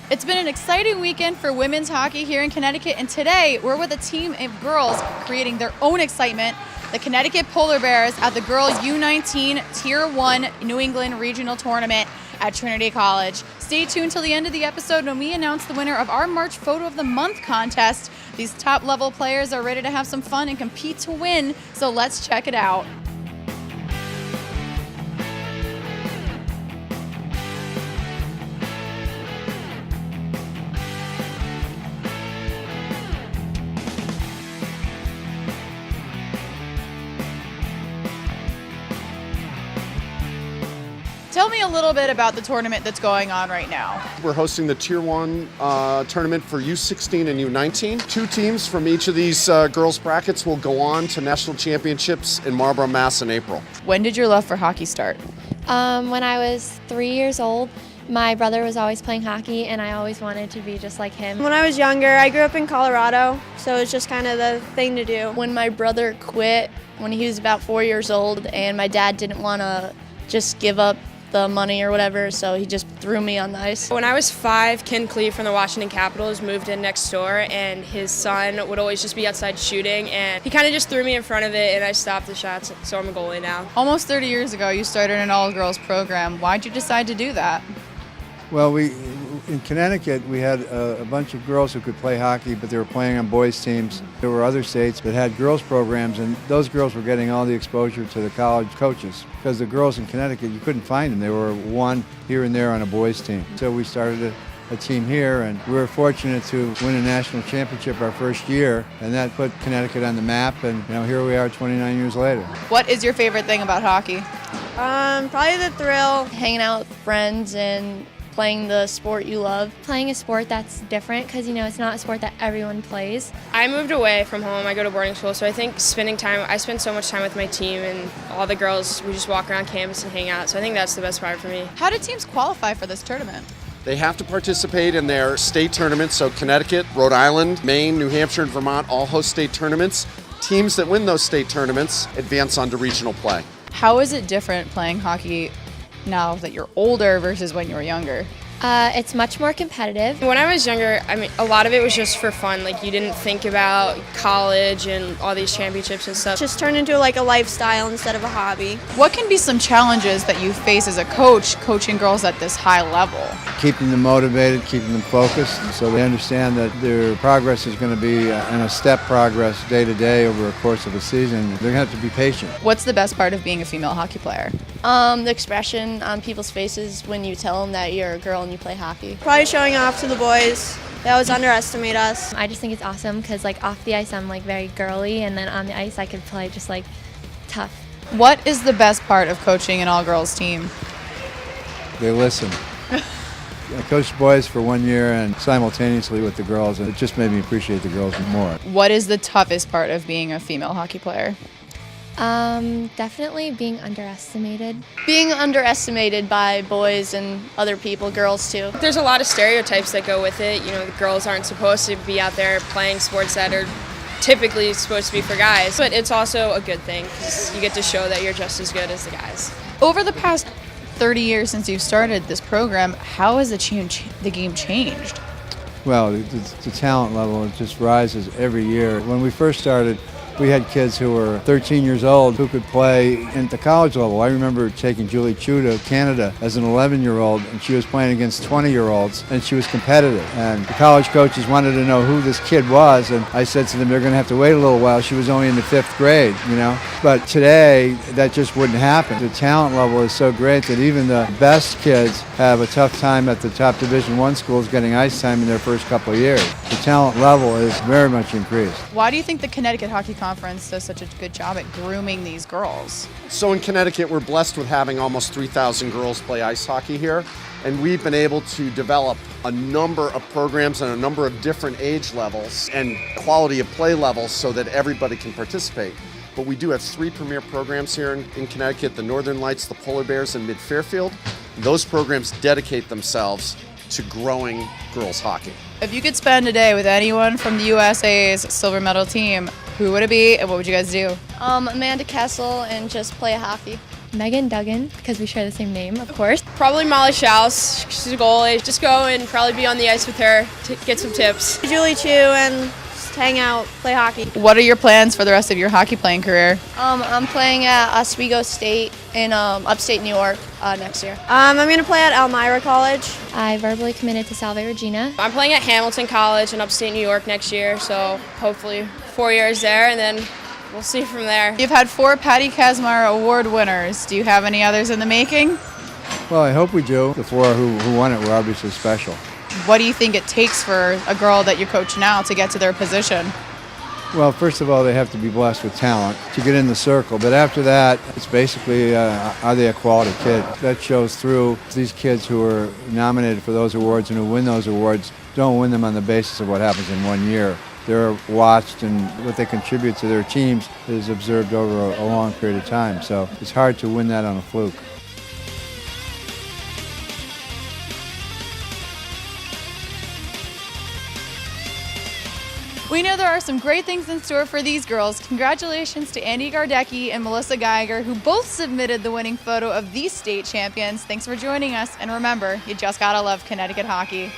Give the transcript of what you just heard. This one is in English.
It's been an exciting weekend for women's hockey here in Connecticut, and today we're with a team of girls creating their own excitement, the Connecticut Polar Bears at the girls U19 Tier 1 New England Regional Tournament at Trinity College. Stay tuned till the end of the episode when we announce the winner of our March Photo of the Month contest. These top-level players are ready to have some fun and compete to win, so let's check it out. Tell me a little bit about the tournament that's going on right now. We're hosting the Tier 1 tournament for U16 and U19. Two teams from each of these girls' brackets will go on to national championships in Marlborough, Mass. in April. When did your love for hockey start? When I was 3 years old. My brother was always playing hockey, and I always wanted to be just like him. When I was younger, I grew up in Colorado, so it was just kind of the thing to do. When my brother quit when he was about 4 years old, and my dad didn't want to just give up the money or whatever, so he just threw me on the ice. When I was 5, Ken Clee from the Washington Capitals moved in next door, and his son would always just be outside shooting, and he kind of just threw me in front of it, and I stopped the shots, so I'm a goalie now. Almost 30 years ago, you started an all-girls program. Why'd you decide to do that? Well, in Connecticut, we had a bunch of girls who could play hockey, but they were playing on boys' teams. There were other states that had girls' programs, and those girls were getting all the exposure to the college coaches. Because the girls in Connecticut, you couldn't find them. They were one here and there on a boys' team. So we started a team here, and we were fortunate to win a national championship our first year, and that put Connecticut on the map, and here we are 29 years later. What is your favorite thing about hockey? Probably the thrill. Hanging out with friends and playing the sport you love. Playing a sport that's different because, it's not a sport that everyone plays. I moved away from home. I go to boarding school, so I think I spend so much time with my team, and all the girls, we just walk around campus and hang out, so I think that's the best part for me. How do teams qualify for this tournament? They have to participate in their state tournaments, so Connecticut, Rhode Island, Maine, New Hampshire, and Vermont all host state tournaments. Teams that win those state tournaments advance on to regional play. How is it different playing hockey now that you're older versus when you were younger? It's much more competitive. When I was younger, a lot of it was just for fun. Like, you didn't think about college and all these championships and stuff. Just turned into like a lifestyle instead of a hobby. What can be some challenges that you face as a coach coaching girls at this high level? Keeping them motivated, keeping them focused, so they understand that their progress is going to be in a step progress day to day over the course of a season. They're going to have to be patient. What's the best part of being a female hockey player? The expression on people's faces when you tell them that you're a girl and you play hockey. Probably showing off to the boys. They always underestimate us. I just think it's awesome because off the ice I'm very girly, and then on the ice I could play just tough. What is the best part of coaching an all-girls team? They listen. I coached boys for 1 year and simultaneously with the girls, and it just made me appreciate the girls more. What is the toughest part of being a female hockey player? Definitely being underestimated. Being underestimated by boys and other people, girls too. There's a lot of stereotypes that go with it. The girls aren't supposed to be out there playing sports that are typically supposed to be for guys. But it's also a good thing because you get to show that you're just as good as the guys. Over the past 30 years since you've started this program, how has the game changed? Well, the talent level, it just rises every year. When we first started, we had kids who were 13 years old who could play at the college level. I remember taking Julie Chu to Canada as an 11-year-old, and she was playing against 20-year-olds, and she was competitive. And the college coaches wanted to know who this kid was, and I said to them, they're going to have to wait a little while. She was only in the 5th grade, But today, that just wouldn't happen. The talent level is so great that even the best kids have a tough time at the top Division I schools getting ice time in their first couple of years. The talent level is very much increased. Why do you think the Connecticut Hockey Conference does such a good job at grooming these girls? So in Connecticut, we're blessed with having almost 3,000 girls play ice hockey here, and we've been able to develop a number of programs and a number of different age levels and quality of play levels so that everybody can participate. But we do have 3 premier programs here in Connecticut, the Northern Lights, the Polar Bears, and Mid-Fairfield. Those programs dedicate themselves to growing girls hockey. If you could spend a day with anyone from the USA's silver medal team, who would it be and what would you guys do? Amanda Kessel, and just play hockey. Megan Duggan, because we share the same name, of course. Probably Molly Schaus. She's a goalie. Just go and probably be on the ice with her to get some tips. Julie Chu and just hang out, play hockey. What are your plans for the rest of your hockey playing career? I'm playing at Oswego State in upstate New York next year. I'm going to play at Elmira College. I verbally committed to Salve Regina. I'm playing at Hamilton College in upstate New York next year, so hopefully 4 years there, and then we'll see from there. You've had 4 Patty Kazmar Award winners. Do you have any others in the making? Well, I hope we do. The 4 who won it were obviously special. What do you think it takes for a girl that you coach now to get to their position? Well, first of all, they have to be blessed with talent to get in the circle. But after that, it's basically, are they a quality kid? That shows through. These kids who are nominated for those awards and who win those awards don't win them on the basis of what happens in 1 year. They're watched, and what they contribute to their teams is observed over a long period of time. So it's hard to win that on a fluke. We know there are some great things in store for these girls. Congratulations to Andy Gardecki and Melissa Geiger, who both submitted the winning photo of these state champions. Thanks for joining us, and remember, you just gotta love Connecticut hockey.